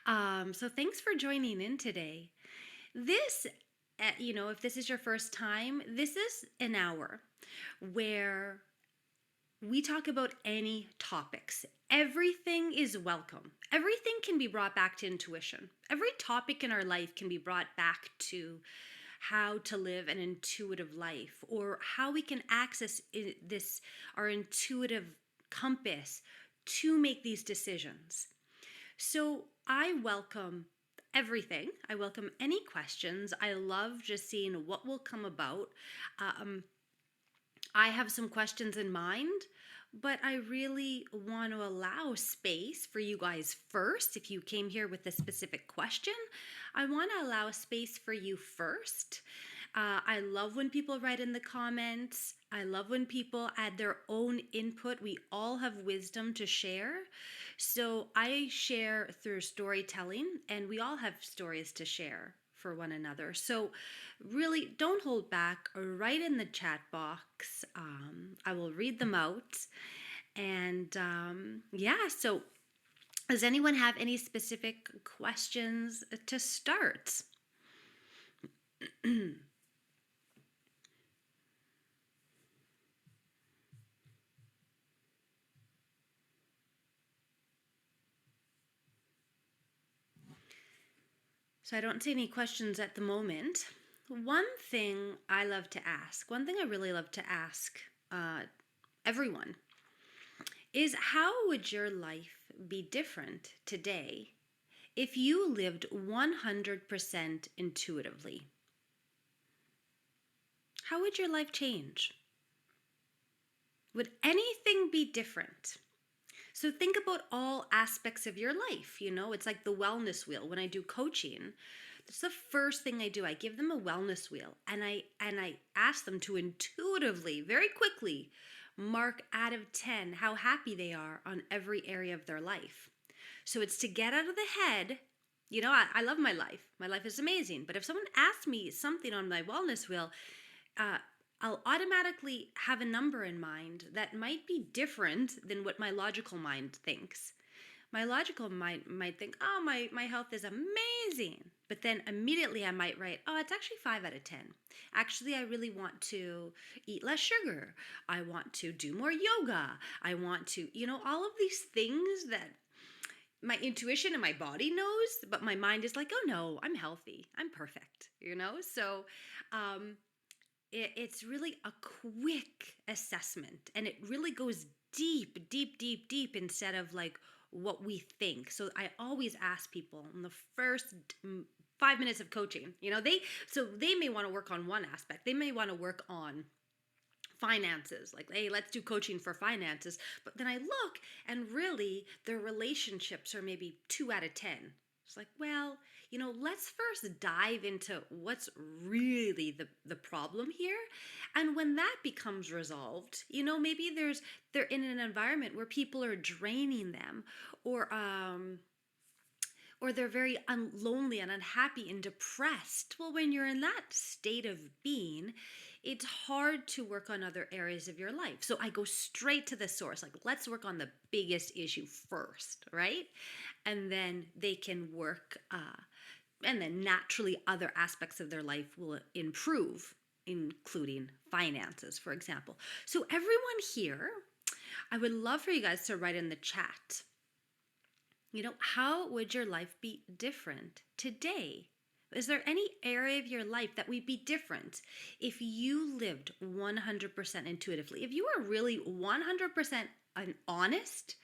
So thanks for joining in today. This, if this is your first time, this is an hour where we talk about any topics. Everything is welcome. Everything can be brought back to intuition. Every topic in our life can be brought back to how to live an intuitive life or how we can access this our intuitive compass to make these decisions. So I welcome everything. I welcome any questions. I love just seeing what will come about. Um, I have some questions in mind, but I really want to allow space for you guys first. If you came here with a specific question, I want to allow space for you first. I love when people write in the comments. I love when people add their own input. We all have wisdom to share. So I share through storytelling, and we all have stories to share for one another. So really don't hold back. Write in the chat box. I will read them out. And so does anyone have any specific questions to start? So I don't see any questions at the moment. One thing I love to ask, one thing I really love to ask everyone is, how would your life be different today if you lived 100% intuitively? How would your life change? Would anything be different? So think about all aspects of your life. It's like the wellness wheel. When I do coaching, that's the first thing I do. I give them a wellness wheel, and I ask them to intuitively, very quickly, mark out of 10 how happy they are on every area of their life. So it's to get out of the head. I love my life. My life is amazing. But if someone asks me something on my wellness wheel, I'll automatically have a number in mind that might be different than what my logical mind thinks. My logical mind might think, oh, my health is amazing. But then immediately I might write, oh, it's actually 5 out of 10. Actually, I really want to eat less sugar. I want to do more yoga. I want to, all of these things that my intuition and my body knows, but my mind is like, oh no, I'm healthy. I'm perfect, So, it's really a quick assessment, and it really goes deep, deep, deep, deep instead of like what we think. So I always ask people in the first 5 minutes of coaching, they may want to work on one aspect. They may want to work on finances, like, hey, let's do coaching for finances. But then I look, and really their relationships are maybe 2 out of 10. It's like, well, let's first dive into what's really the problem here. And when that becomes resolved, maybe they're in an environment where people are draining them, or they're very lonely and unhappy and depressed. Well, when you're in that state of being, it's hard to work on other areas of your life. So I go straight to the source. Like, let's work on the biggest issue first, right? And then they can work, and then naturally other aspects of their life will improve, including finances, for example. So everyone here, I would love for you guys to write in the chat, how would your life be different today? Is there any area of your life that would be different if you lived 100% intuitively? If you were really 100% honest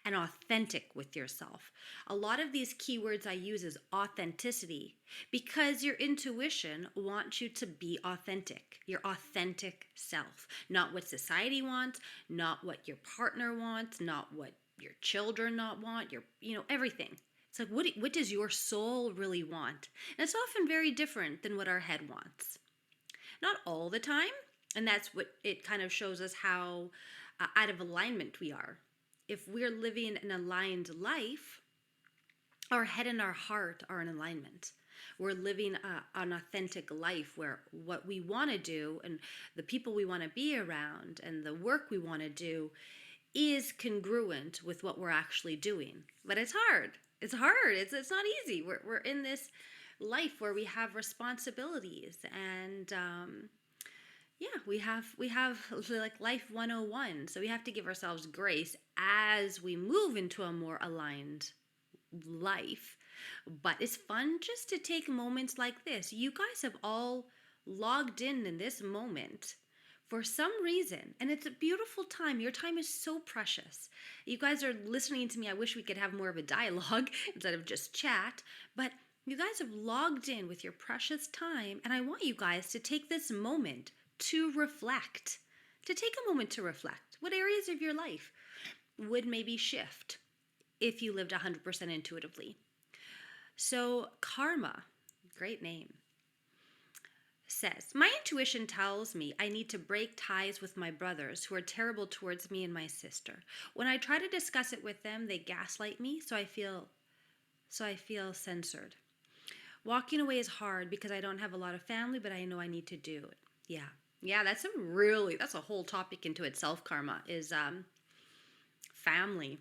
and authentic with yourself. A lot of these keywords I use is authenticity, because your intuition wants you to be authentic, your authentic self, not what society wants, not what your partner wants, not what your children not want, everything. It's like, what does your soul really want? And it's often very different than what our head wants. Not all the time, and that's what it kind of shows us how out of alignment we are. If we're living an aligned life, our head and our heart are in alignment. We're living an authentic life where what we want to do and the people we want to be around and the work we want to do is congruent with what we're actually doing. But it's hard. It's hard. It's not easy. We're in this life where we have responsibilities, and yeah, we have like life 101. So we have to give ourselves grace as we move into a more aligned life. But it's fun just to take moments like this. You guys have all logged in this moment for some reason, and it's a beautiful time. Your time is so precious. You guys are listening to me. I wish we could have more of a dialogue instead of just chat, but you guys have logged in with your precious time, and I want you guys to take this moment to reflect. To take a moment to reflect. What areas of your life would maybe shift if you lived 100% intuitively? So, karma, great name, says, my intuition tells me I need to break ties with my brothers who are terrible towards me and my sister. When I try to discuss it with them, they gaslight me, so I feel censored. Walking away is hard because I don't have a lot of family, but I know I need to do it. Yeah. Yeah, that's a whole topic into itself. Karma is family.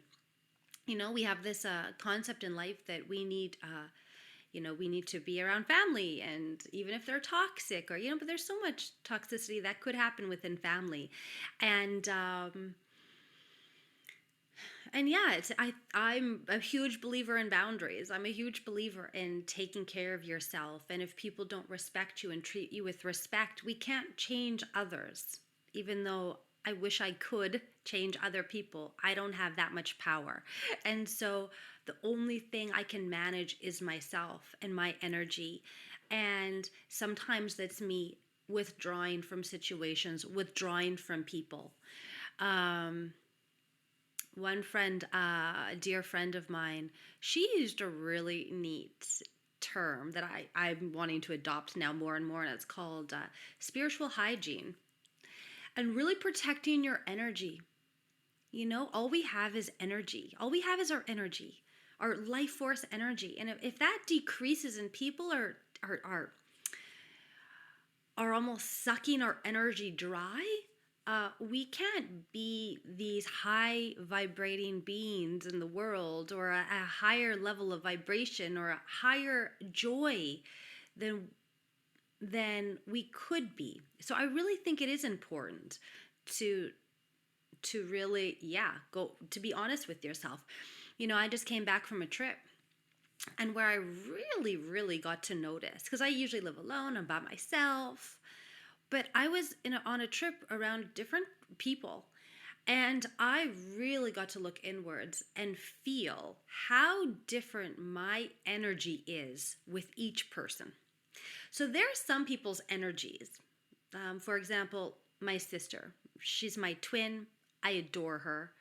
We have this concept in life that we need we need to be around family, and even if they're toxic, or but there's so much toxicity that could happen within family. And yeah, I'm a huge believer in boundaries. I'm a huge believer in taking care of yourself, and if people don't respect you and treat you with respect, we can't change others. Even though I wish I could change other people, I don't have that much power. And so the only thing I can manage is myself and my energy. And sometimes that's me withdrawing from situations, withdrawing from people. One friend, a dear friend of mine, she used a really neat term that I'm wanting to adopt now more and more, and it's called spiritual hygiene. And really protecting your energy. All we have is energy. All we have is our energy, our life force energy. And if that decreases and people are almost sucking our energy dry, we can't be these high vibrating beings in the world, or a higher level of vibration, or a higher joy than we could be. So I really think it is important to really, go to be honest with yourself. I just came back from a trip, and where I really, really got to notice, because I usually live alone, I'm by myself, but I was on a trip around different people, and I really got to look inwards and feel how different my energy is with each person. So there are some people's energies. For example, my sister. She's my twin. I adore her.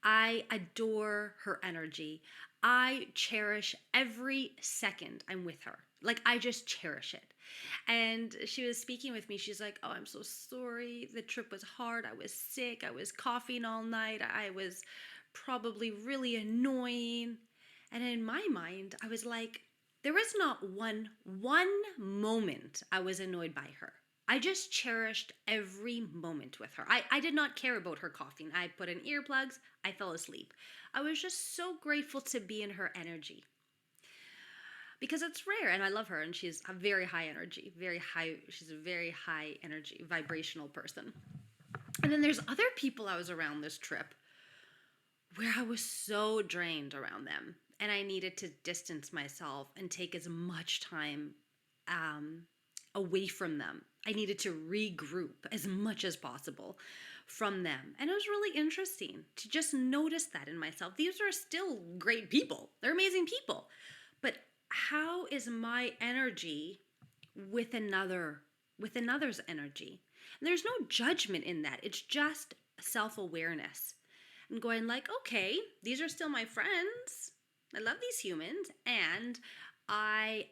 I adore her energy. I cherish every second I'm with her. Like, I just cherish it. And she was speaking with me. She's like, oh, I'm so sorry. The trip was hard. I was sick. I was coughing all night. I was probably really annoying. And in my mind, I was like, there was not one moment I was annoyed by her. I just cherished every moment with her. I did not care about her coughing. I put in earplugs. I fell asleep. I was just so grateful to be in her energy, because it's rare, and I love her, and she's a very high energy, she's a very high energy, vibrational person. And then there's other people I was around this trip where I was so drained around them, and I needed to distance myself and take as much time away from them. I needed to regroup as much as possible from them. And it was really interesting to just notice that in myself. These are still great people. They're amazing people. But how is my energy with another's energy? And there's no judgment in that. It's just self-awareness. And going like, okay, these are still my friends. I love these humans. And I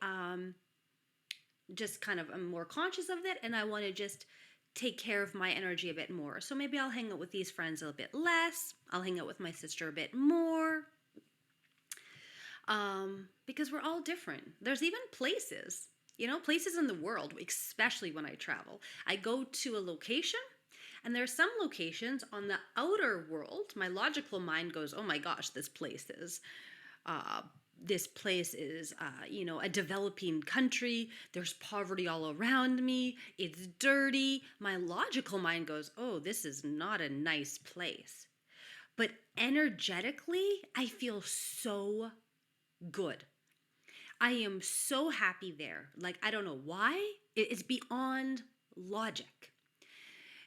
just kind of am more conscious of it, and I want to just take care of my energy a bit more. So maybe I'll hang out with these friends a little bit less. I'll hang out with my sister a bit more. Because we're all different. There's even places in the world, especially when I travel. I go to a location And there are some locations on the outer world, my logical mind goes, oh my gosh, uh, a developing country. There's poverty all around me. It's dirty. My logical mind goes, oh, this is not a nice place. But energetically, I feel so good. I am so happy there. Like, I don't know why. It's beyond logic.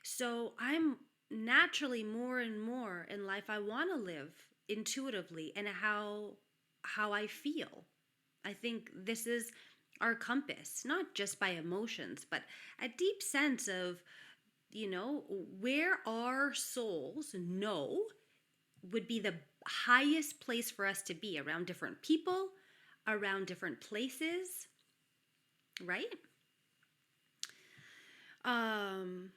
So I'm naturally more and more in life I want to live intuitively and how I feel. I think this is our compass, not just by emotions, but a deep sense of, where our souls know would be the highest place for us to be around different people, around different places, right? Um,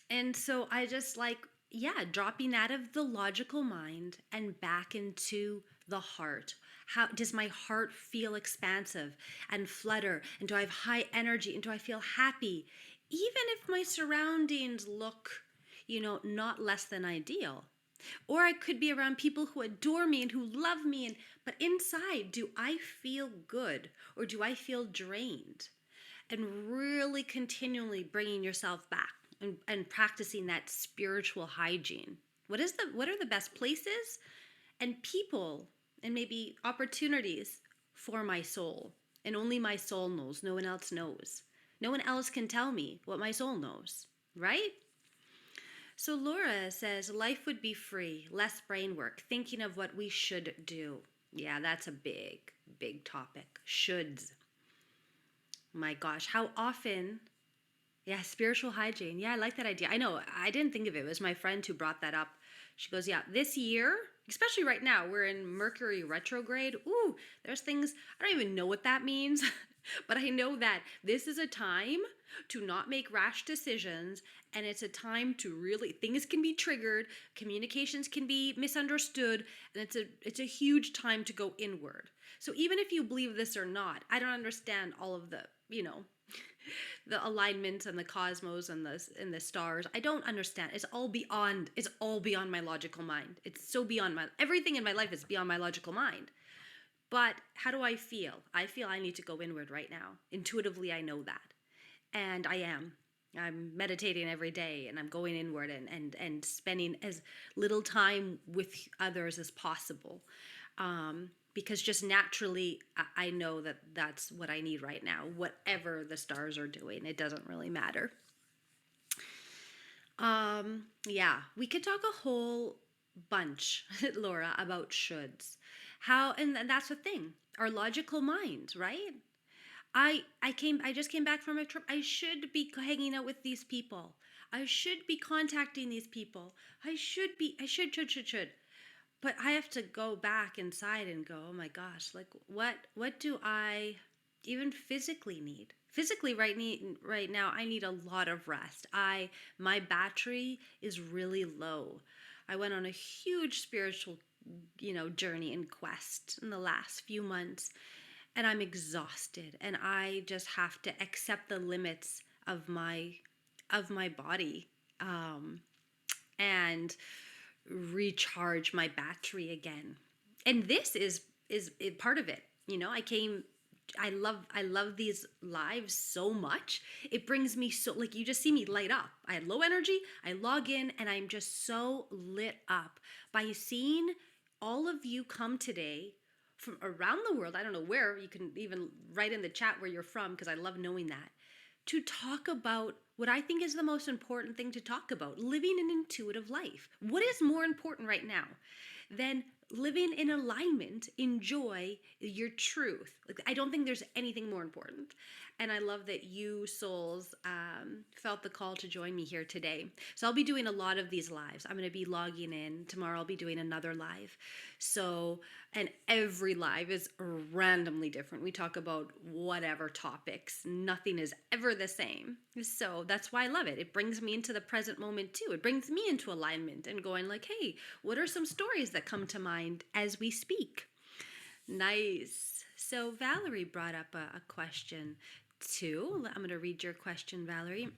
and so I just like, yeah, dropping out of the logical mind and back into the heart. How does my heart feel expansive and flutter? And do I have high energy? And do I feel happy? Even if my surroundings look, not less than ideal. Or I could be around people who adore me and who love me, but inside, do I feel good or do I feel drained? And really continually bringing yourself back and practicing that spiritual hygiene. What are the best places and people and maybe opportunities for my soul? And only my soul knows. No one else knows. No one else can tell me what my soul knows, right? So Laura says life would be free, less brain work, thinking of what we should do. Yeah, that's a big, big topic. Shoulds. My gosh, how often? Yeah, spiritual hygiene. Yeah, I like that idea. I know, I didn't think of it. It was my friend who brought that up. She goes, yeah, this year, especially right now, we're in Mercury retrograde. Ooh, there's things, I don't even know what that means, but I know that this is a time to not make rash decisions, and it's a time to really, things can be triggered, communications can be misunderstood, and it's a huge time to go inward. So even if you believe this or not, I don't understand all of the, the alignments and the cosmos and the stars. I don't understand. It's all beyond my logical mind. It's so beyond my everything in my life is beyond my logical mind. But how do I feel? I feel I need to go inward right now. Intuitively I know that. And I am. I'm meditating every day and I'm going inward and spending as little time with others as possible. Because just naturally, I know that that's what I need right now. Whatever the stars are doing, it doesn't really matter. Yeah, we could talk a whole bunch, Laura, about shoulds. And that's the thing. Our logical mind, right? I just came back from a trip. I should be hanging out with these people. I should be contacting these people. I should. But I have to go back inside and go, oh my gosh, like what do I even physically need? Physically right now I need a lot of rest. My battery is really low. I went on a huge spiritual, journey and quest in the last few months, and I'm exhausted, and I just have to accept the limits of my body, and recharge my battery again. And this is part of it. I love these lives so much. It brings me so, like, you just see me light up. I had low energy. I log in and I'm just so lit up by seeing all of you come today from around the world. I don't know where. You can even write in the chat where you're from, because I love knowing that, to talk about what I think is the most important thing to talk about: living an intuitive life. What is more important right now than living in alignment, enjoy your truth? Like, I don't think there's anything more important. And I love that you souls felt the call to join me here today. So I'll be doing a lot of these lives. I'm going to be logging in. Tomorrow I'll be doing another live. So, and every live is randomly different. We talk about whatever topics. Nothing is ever the same. So that's why I love it. It brings me into the present moment too. It brings me into alignment and going like, hey, what are some stories that come to mind as we speak? Nice. So Valerie brought up a question too. I'm going to read your question, Valerie.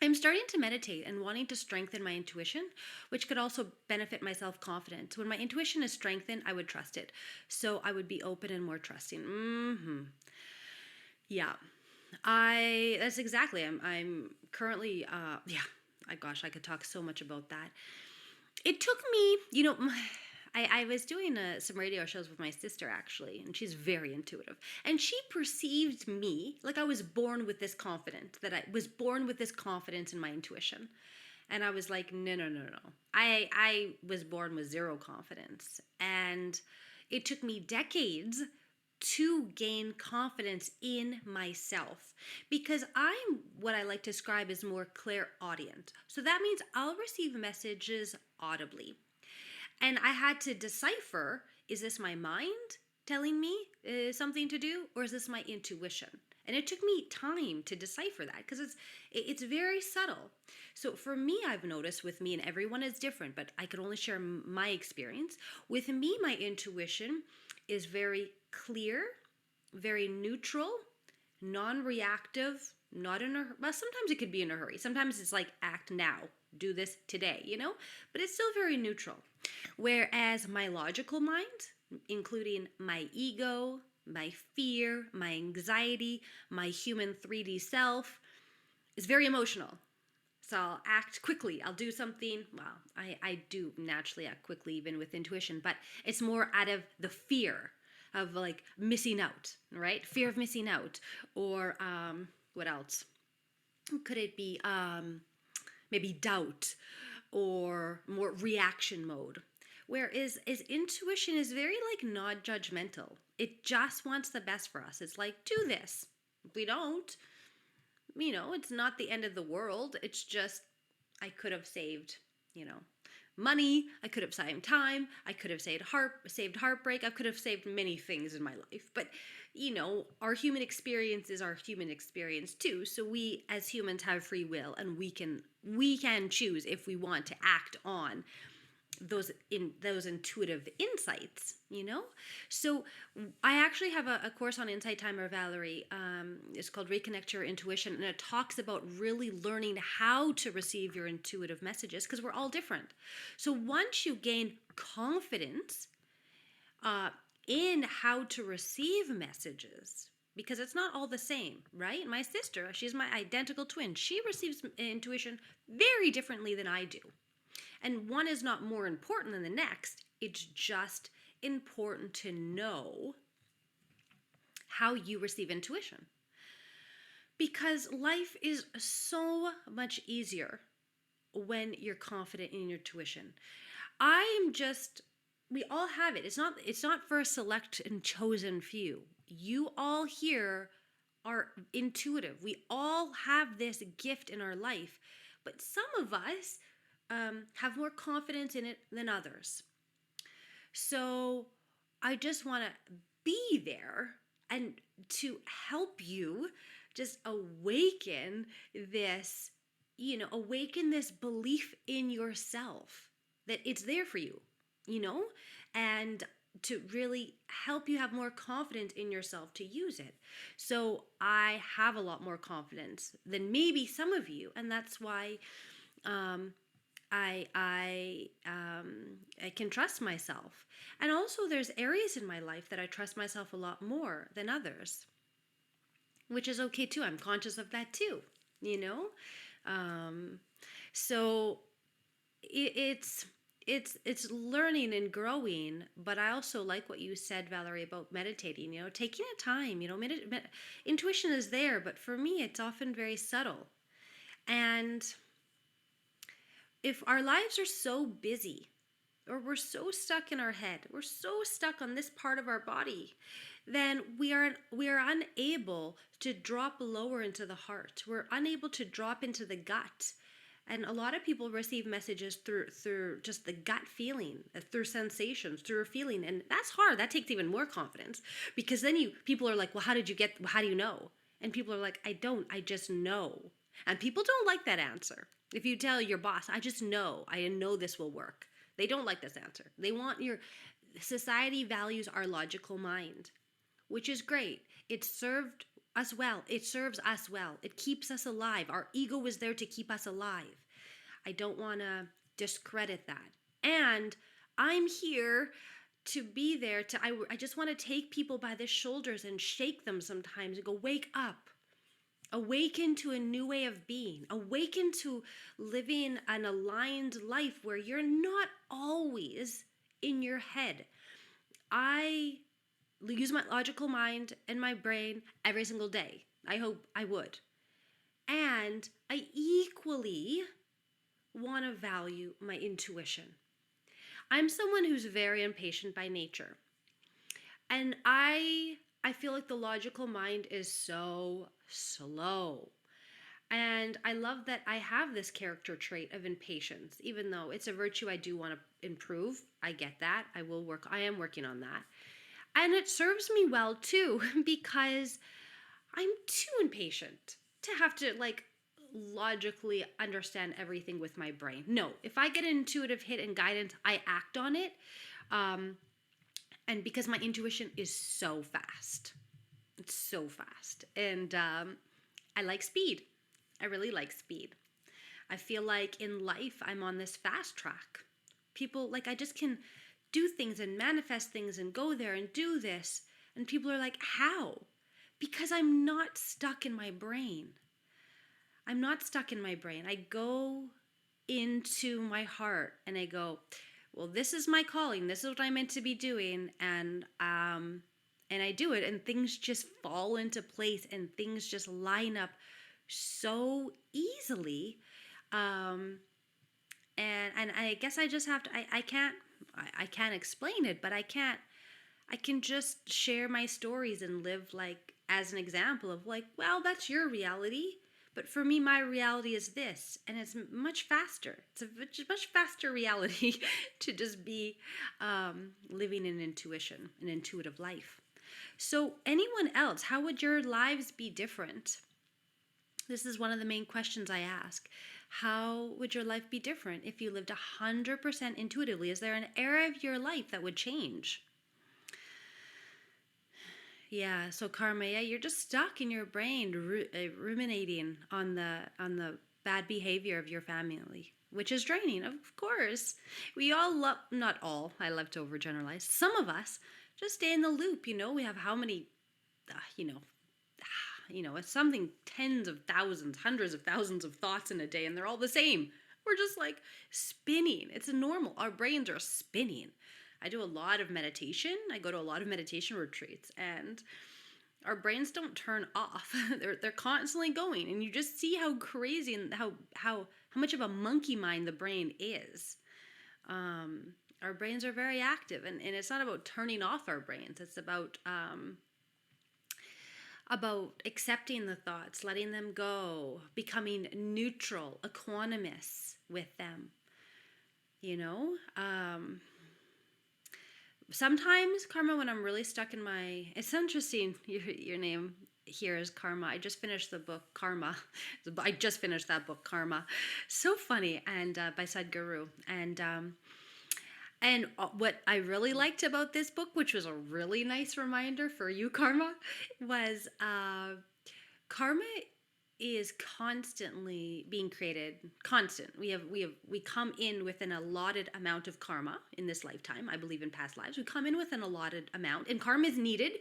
I'm starting to meditate and wanting to strengthen my intuition, which could also benefit my self confidence. When my intuition is strengthened, I would trust it. So I would be open and more trusting. Yeah. That's exactly, I'm currently, yeah, gosh, I could talk so much about that. It took me, I was doing some radio shows with my sister actually, and she's very intuitive. And she perceived me like I was born with this confidence, that I was born with this confidence in my intuition. And I was like, no, no, no, no. I was born with zero confidence. And it took me decades to gain confidence in myself because I'm what I like to describe as more clairaudient. So that means I'll receive messages audibly. And I had to decipher, is this my mind telling me something to do, or is this my intuition? And it took me time to decipher that because it's very subtle. So for me, I've noticed with me, and everyone is different, but I can only share my experience. With me, my intuition is very clear, very neutral, non-reactive, not in a, well, sometimes it could be in a hurry. Sometimes it's like act now, do this today, but it's still very neutral. Whereas my logical mind, including my ego, my fear, my anxiety, my human 3D self, is very emotional. So I'll act quickly. I'll do something. Well, I do naturally act quickly, even with intuition, but it's more out of the fear of like missing out, right? Fear of missing out. Or what else? Could it be maybe doubt or more reaction mode? Whereas intuition is very like not judgmental. It just wants the best for us. It's like, do this. If we don't, it's not the end of the world. It's just, I could have saved, money. I could have saved time. I could have saved heartbreak. I could have saved many things in my life. But, our human experience is our human experience too. So we as humans have free will, and we can choose if we want to act on those intuitive insights. So I actually have a course on Insight Timer, Valerie. It's called Reconnect Your Intuition, and it talks about really learning how to receive your intuitive messages, because we're all different. So once you gain confidence in how to receive messages, because it's not all the same, right? My sister, she's my identical twin. She receives intuition very differently than I do. And one is not more important than the next. It's just important to know how you receive intuition. Because life is so much easier when you're confident in your intuition. We all have it. It's not for a select and chosen few. You all here are intuitive. We all have this gift in our life, but some of us have more confidence in it than others. So I just want to be there and to help you just awaken this belief in yourself that it's there for you, and to really help you have more confidence in yourself to use it. So I have a lot more confidence than maybe some of you, and that's why I can trust myself. And also there's areas in my life that I trust myself a lot more than others, which is okay too. I'm conscious of that too. Um, so it's learning and growing. But I also like what you said, Valerie, about meditating, taking a time, intuition is there, but for me it's often very subtle. And if our lives are so busy, or we're so stuck in our head, we're so stuck on this part of our body, then we are unable to drop lower into the heart. We're unable to drop into the gut. And a lot of people receive messages through just the gut feeling, through sensations, through a feeling, and that's hard. That takes even more confidence, because then people are like, well, how do you know? And people are like, I just know. And people don't like that answer. If you tell your boss, I know this will work, they don't like this answer. Society values our logical mind, which is great. It's served us well. It serves us well. It keeps us alive. Our ego is there to keep us alive. I don't want to discredit that. And I'm here to be there I just want to take people by the shoulders and shake them sometimes and go, wake up. Awaken to a new way of being. Awaken to living an aligned life where you're not always in your head. I use my logical mind and my brain every single day. I hope I would. And I equally want to value my intuition. I'm someone who's very impatient by nature. And I feel like the logical mind is so slow. And I love that I have this character trait of impatience, even though it's a virtue I do want to improve. I get that. I am working on that. And it serves me well too, because I'm too impatient to have to logically understand everything with my brain. No, if I get an intuitive hit and guidance, I act on it. And because my intuition is so fast. It's so fast. And I like speed. I really like speed. I feel like in life, I'm on this fast track. People, I just can do things and manifest things and go there and do this. And people are like, how? Because I'm not stuck in my brain. I'm not stuck in my brain. I go into my heart and I go, well, this is my calling. This is what I'm meant to be doing. And I do it, and things just fall into place and things just line up so easily. And I guess I just have to, I can't explain it, but I can just share my stories and live as an example of well, that's your reality. But for me, my reality is this, and it's much faster. It's a much faster reality to just be living in intuition, an intuitive life. So anyone else, how would your lives be different? This is one of the main questions I ask. How would your life be different if you lived 100% intuitively? Is there an area of your life that would change? Yeah, so karma, yeah, you're just stuck in your brain ruminating on the bad behavior of your family, which is draining, of course. We all love, not all, I love to overgeneralize. Some of us just stay in the loop, we have how many, it's something tens of thousands, hundreds of thousands of thoughts in a day, and they're all the same. We're just spinning. It's normal. Our brains are spinning. I do a lot of meditation. I go to a lot of meditation retreats, and our brains don't turn off. They're constantly going, and you just see how crazy and how much of a monkey mind the brain is. Our brains are very active, and it's not about turning off our brains. It's about accepting the thoughts, letting them go, becoming neutral, equanimous with them. Sometimes, Karma, when I'm really stuck in it's interesting, your name here is Karma. I just finished the book Karma. I just finished that book, Karma. So funny, and by Sadhguru. And what I really liked about this book, which was a really nice reminder for you, Karma, was karma is constantly being created. Constant. We come in with an allotted amount of karma in this lifetime. I believe in past lives. We come in with an allotted amount, and karma is needed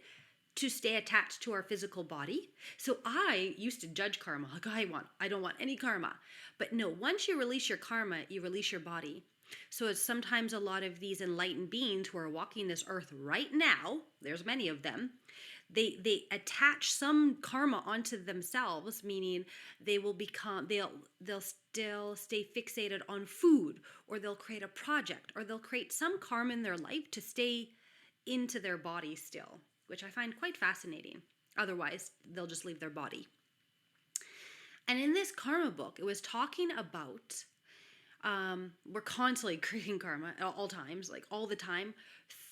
to stay attached to our physical body. So I used to judge karma. I don't want any karma. But no, once you release your karma, you release your body. So it's sometimes a lot of these enlightened beings who are walking this earth right now, there's many of them, they attach some karma onto themselves, meaning they'll still stay fixated on food, or they'll create a project, or they'll create some karma in their life to stay into their body still, which I find quite fascinating. Otherwise, they'll just leave their body. And in this karma book, it was talking about we're constantly creating karma at all times, all the time,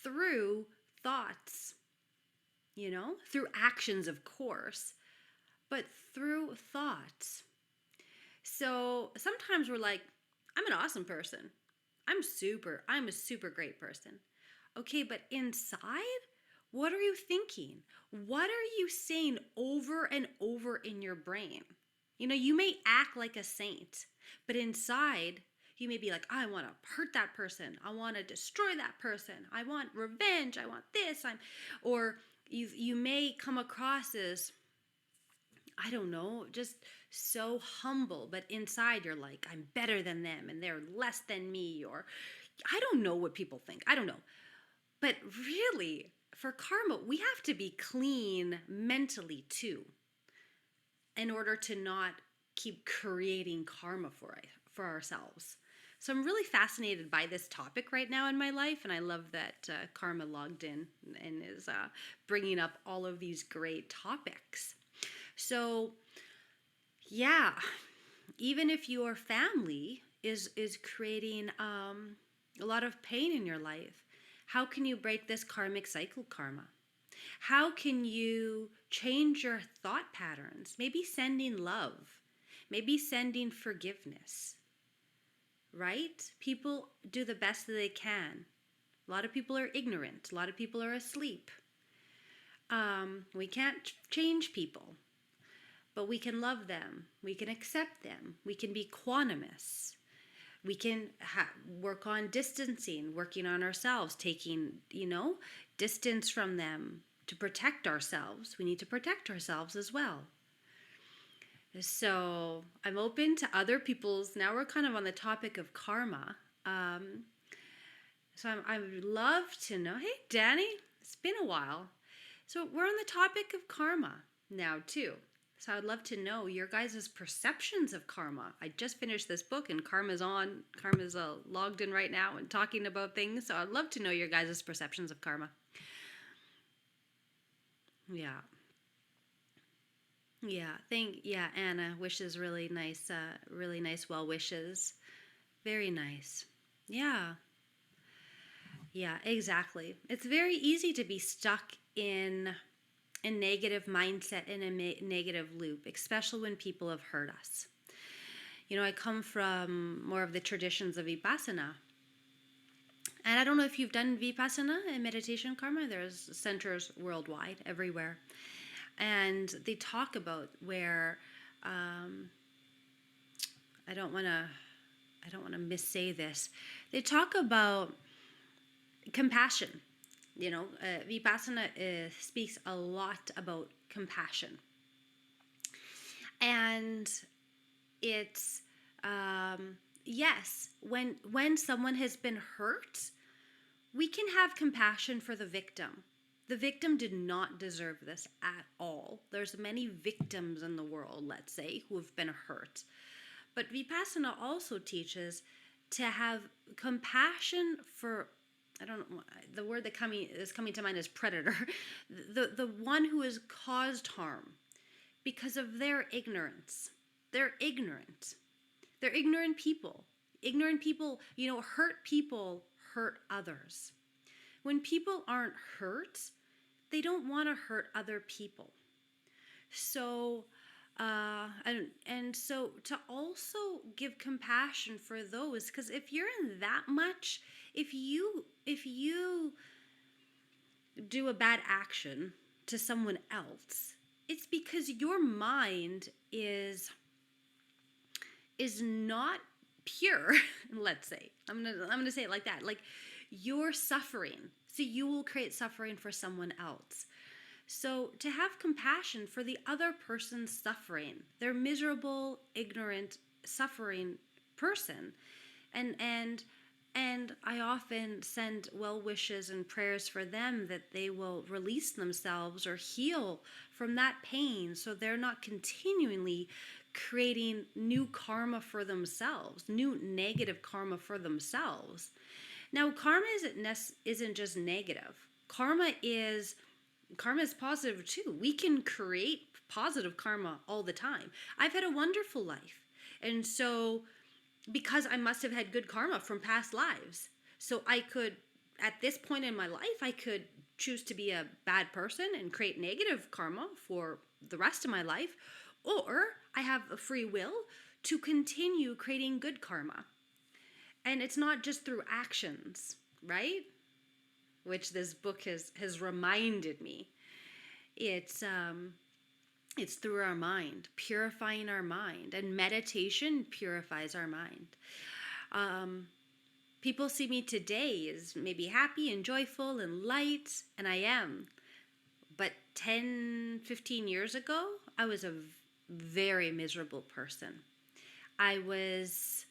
through thoughts, through actions, of course, but through thoughts. So sometimes we're like, I'm an awesome person. I'm a super great person. Okay, but inside, What are you thinking? What are you saying over and over in your brain? You may act like a saint, but inside, you may be like, I want to hurt that person. I want to destroy that person. I want revenge. I want this. Or you may come across as, I don't know, just so humble, but inside you're like, I'm better than them and they're less than me. Or I don't know what people think. I don't know. But really, for karma, we have to be clean mentally too, in order to not keep creating karma for ourselves. So I'm really fascinated by this topic right now in my life, and I love that Karma logged in and is bringing up all of these great topics. So, yeah, even if your family is creating a lot of pain in your life, how can you break this karmic cycle karma? How can you change your thought patterns? Maybe sending love, maybe sending forgiveness, right? People do the best that they can. A lot of people are ignorant. A lot of people are asleep. We can't change people, but we can love them. We can accept them. We can be quantumous. We can work on distancing, working on ourselves, taking, distance from them to protect ourselves. We need to protect ourselves as well. So I'm open to other people's, now we're kind of on the topic of karma. So I would love to know, hey, Danny, it's been a while. So we're on the topic of karma now too. So I'd love to know your guys' perceptions of karma. I just finished this book and Karma's logged in right now and talking about things. So I'd love to know your guys' perceptions of karma. Yeah. Yeah, Anna wishes really nice well wishes. Very nice. Yeah. Yeah, exactly. It's very easy to be stuck in a negative mindset, in a negative loop, especially when people have hurt us. I come from more of the traditions of Vipassana. And I don't know if you've done Vipassana and meditation karma. There's centers worldwide, everywhere. And they talk about where, I don't want to missay this. They talk about compassion. Vipassana speaks a lot about compassion. And it's, yes, when someone has been hurt, we can have compassion for the victim. The victim did not deserve this at all. There's many victims in the world, let's say, who have been hurt. But Vipassana also teaches to have compassion for, I don't know, the word that is coming to mind is predator, the one who has caused harm because of their ignorance. They're ignorant. They're ignorant people. Ignorant people, hurt others. When people aren't hurt, they don't want to hurt other people. So, and so to also give compassion for those, because if you're in that much, if you do a bad action to someone else, it's because your mind is not pure. Let's say I'm gonna say it like that. Like, you're suffering, so you will create suffering for someone else. So to have compassion for the other person's suffering, their miserable, ignorant, suffering person, and I often send well wishes and prayers for them that they will release themselves or heal from that pain, so they're not continually creating new karma for themselves, new negative karma for themselves. Now, karma isn't just negative. Karma is positive too. We can create positive karma all the time. I've had a wonderful life. And so, because I must have had good karma from past lives, so I could, at this point in my life, I could choose to be a bad person and create negative karma for the rest of my life, or I have a free will to continue creating good karma. And it's not just through actions, right? which this book has reminded me. It's through our mind, purifying our mind, and meditation purifies our mind. People see me today as maybe happy and joyful and light, and I am. But 10, 15 years ago, I was a very miserable person. I was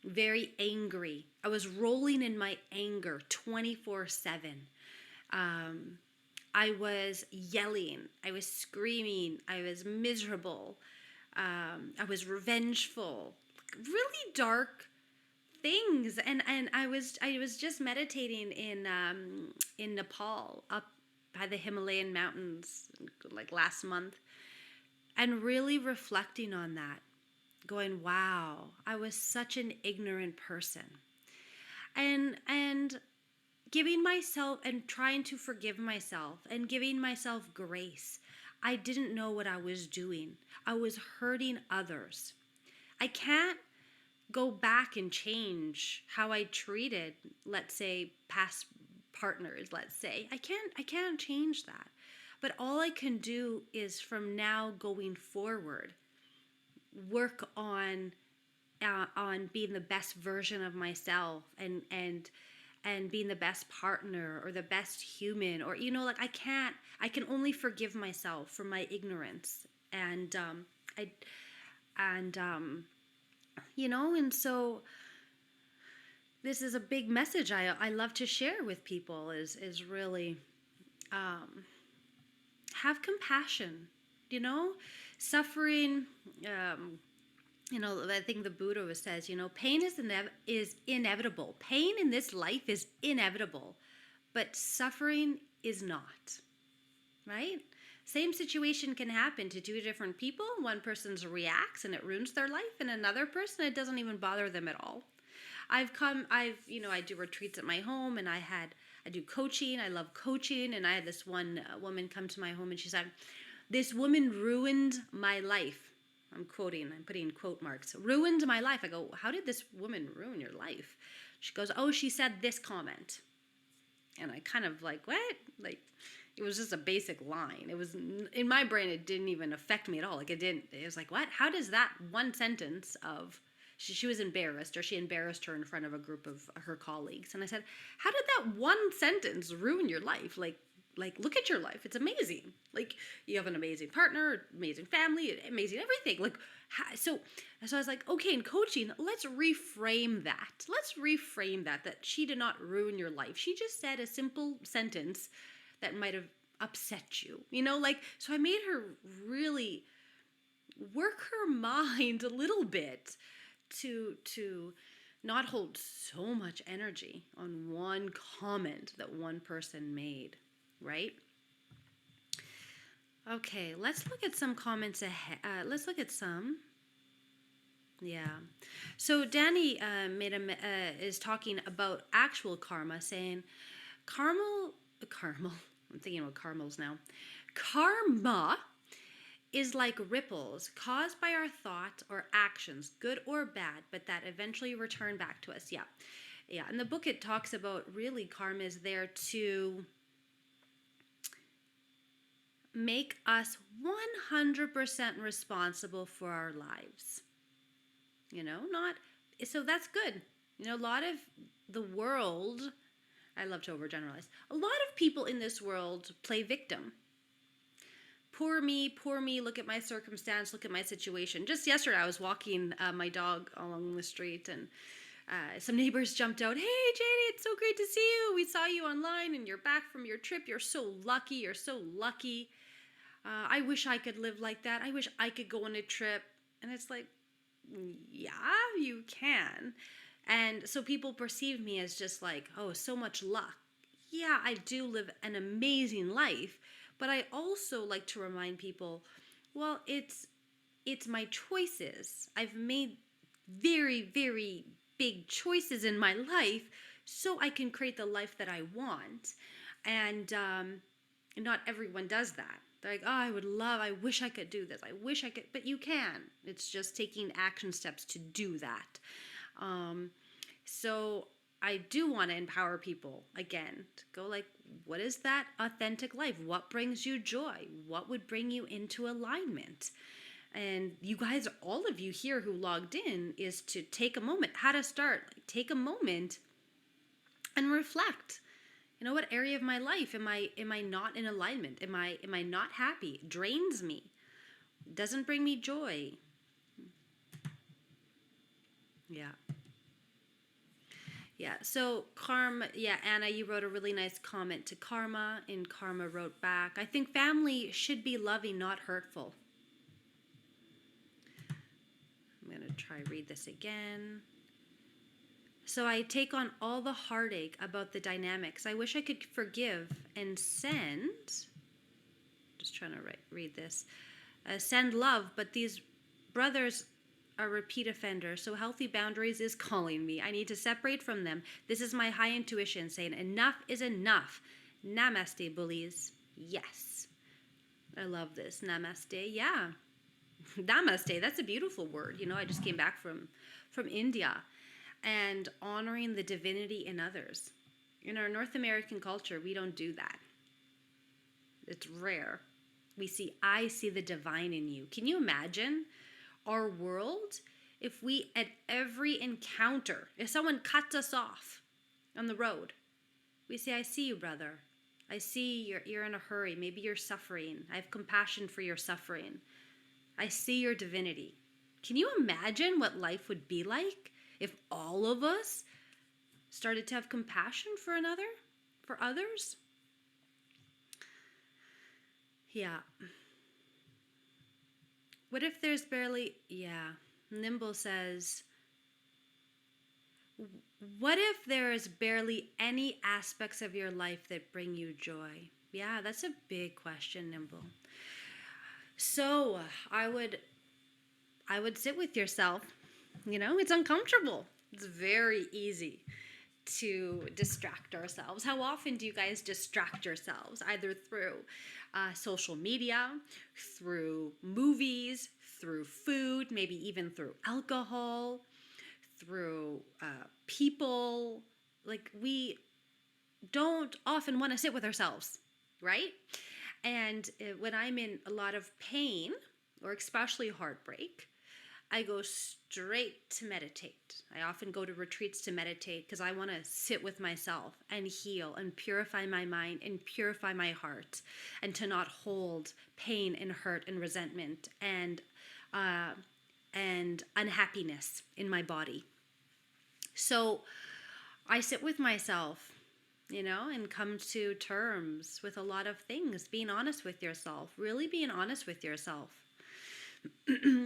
very angry. I was rolling in my anger 24/7. I was yelling. I was screaming. I was miserable. I was revengeful. Really dark things. And I was just meditating in Nepal, up by the Himalayan mountains, like last month, and really reflecting on that, going, wow, I was such an ignorant person. And giving myself and trying to forgive myself and giving myself grace. I didn't know what I was doing. I was hurting others. I can't go back and change how I treated, let's say, past partners, let's say. I can't change that. But all I can do is, from now going forward, work on being the best version of myself, and being the best partner or the best human, or like I can only forgive myself for my ignorance, and and so this is a big message I love to share with people, is really have compassion. Suffering, I think the Buddha says, pain is inevitable. Pain in this life is inevitable, but suffering is not, right? Same situation can happen to two different people. One person's reacts and it ruins their life, and another person, it doesn't even bother them at all. I do retreats at my home, and I do coaching. I love coaching, and I had this one woman come to my home, and she said, "This woman ruined my life." I'm putting quote marks. Ruined my life. I go, "How did this woman ruin your life?" She goes, "Oh, she said this comment." And I kind of like, what? Like, it was just a basic line. It was, in my brain, it didn't even affect me at all. Like, it was like, what? How does that one sentence of, she was embarrassed, or she embarrassed her in front of a group of her colleagues. And I said, how did that one sentence ruin your life? Like, look at your life. It's amazing. Like, you have an amazing partner, amazing family, amazing everything. Like, so I was like, okay, in coaching, let's reframe that. That she did not ruin your life. She just said a simple sentence that might have upset you. So I made her really work her mind a little bit to not hold so much energy on one comment that one person made. Right? Okay, let's look at some comments ahead. Let's look at some. Yeah. So Danny is talking about actual karma, saying, caramel. I'm thinking about caramels now. Karma is like ripples caused by our thoughts or actions, good or bad, but that eventually return back to us. Yeah. In the book, it talks about, really, karma is there to make us 100% responsible for our lives. So that's good. A lot of the world, I love to overgeneralize, a lot of people in this world play victim. Poor me, look at my circumstance, look at my situation. Just yesterday, I was walking my dog along the street, and some neighbors jumped out. "Hey, Janie, it's so great to see you. We saw you online, and you're back from your trip. You're so lucky. I wish I could live like that. I wish I could go on a trip." And it's like, yeah, you can. And so people perceive me as just like, oh, so much luck. Yeah, I do live an amazing life, but I also like to remind people, well, it's my choices. I've made very, very big choices in my life so I can create the life that I want. And not everyone does that. They're like, oh, I wish I could do this. I wish I could, but you can. It's just taking action steps to do that. So I do want to empower people again to go like, what is that authentic life? What brings you joy? What would bring you into alignment? And you guys, all of you here who logged in, is to take a moment. How to start? Like, take a moment and reflect. You know, what area of my life am I not in alignment? Am I not happy? Drains me. Doesn't bring me joy. Yeah. Yeah. So Anna, you wrote a really nice comment to Karma, and Karma wrote back, I think family should be loving, not hurtful. I'm going to try read this again. So I take on all the heartache about the dynamics. I wish I could forgive and send. Just trying to read this. Send love, but these brothers are repeat offenders. So healthy boundaries is calling me. I need to separate from them. This is my high intuition saying enough is enough. Namaste, bullies. Yes. I love this. Namaste. Yeah. Namaste. That's a beautiful word. You know, I just came back from India, and honoring the divinity in others. In our North American culture, we don't do that. It's rare. I see the divine in you. Can you imagine our world if we, at every encounter, if someone cuts us off on the road, we say, I see you, brother. I see you're in a hurry. Maybe you're suffering. I have compassion for your suffering. I see your divinity. Can you imagine what life would be like if all of us started to have compassion for others? Yeah. What if there's barely, yeah. Nimble says, what if there is barely any aspects of your life that bring you joy? Yeah, that's a big question, Nimble. So I would sit with yourself. You know, it's uncomfortable. It's very easy to distract ourselves. How often do you guys distract yourselves? Either through social media, through movies, through food, maybe even through alcohol, through people. Like, we don't often want to sit with ourselves, right? And when I'm in a lot of pain, or especially heartbreak, I go straight to meditate. I often go to retreats to meditate because I want to sit with myself and heal and purify my mind and purify my heart, and to not hold pain and hurt and resentment and unhappiness in my body. So I sit with myself, you know, and come to terms with a lot of things. Being honest with yourself, really being honest with yourself.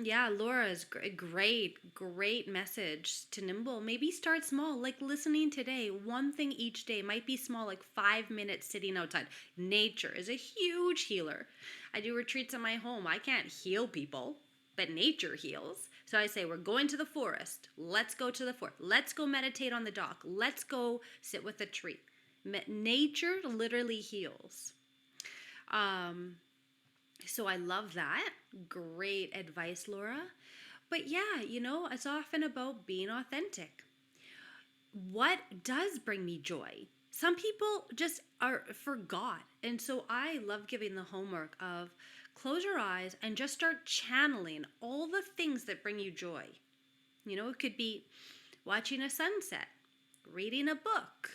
Yeah, Laura's great message to Nimble. Maybe start small, like listening today. One thing each day might be small, like 5 minutes sitting outside. Nature is a huge healer. I do retreats in my home. I can't heal people, but nature heals. So I say, we're going to the forest. Let's go to the forest. Let's go meditate on the dock. Let's go sit with a tree. Nature literally heals. So I love that. Great advice, Laura. But yeah, you know, it's often about being authentic. What does bring me joy? Some people just forgot. And so I love giving the homework of close your eyes and just start channeling all the things that bring you joy. You know, it could be watching a sunset, reading a book,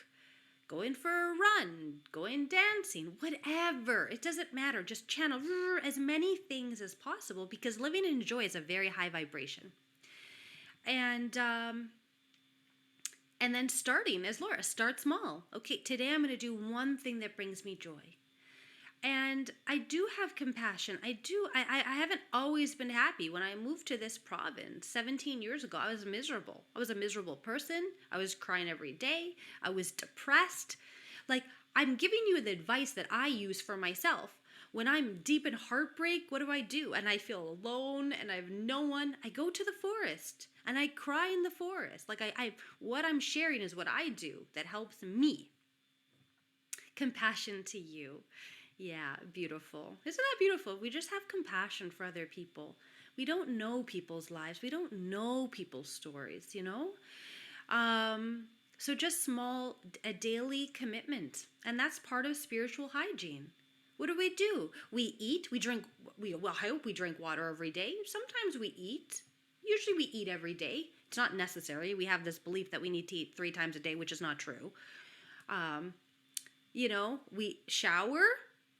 going for a run, going dancing, whatever. It doesn't matter. Just channel as many things as possible, because living in joy is a very high vibration. And then starting, as Laura, start small. Okay, today I'm going to do one thing that brings me joy. And I do have compassion. I haven't always been happy. When I moved to this province 17 years ago, I was miserable. I was a miserable person. I was crying every day. I was depressed. Like, I'm giving you the advice that I use for myself. When I'm deep in heartbreak, what do? And I feel alone and I have no one. I go to the forest and I cry in the forest. Like, what I'm sharing is what I do that helps me. Compassion to you. Yeah, beautiful. Isn't that beautiful? We just have compassion for other people. We don't know people's lives. We don't know people's stories, you know? So just a daily commitment. And that's part of spiritual hygiene. What do? We eat, we drink, well, I hope we drink water every day. Sometimes we eat. Usually we eat every day. It's not necessary. We have this belief that we need to eat 3 times a day, which is not true. We shower,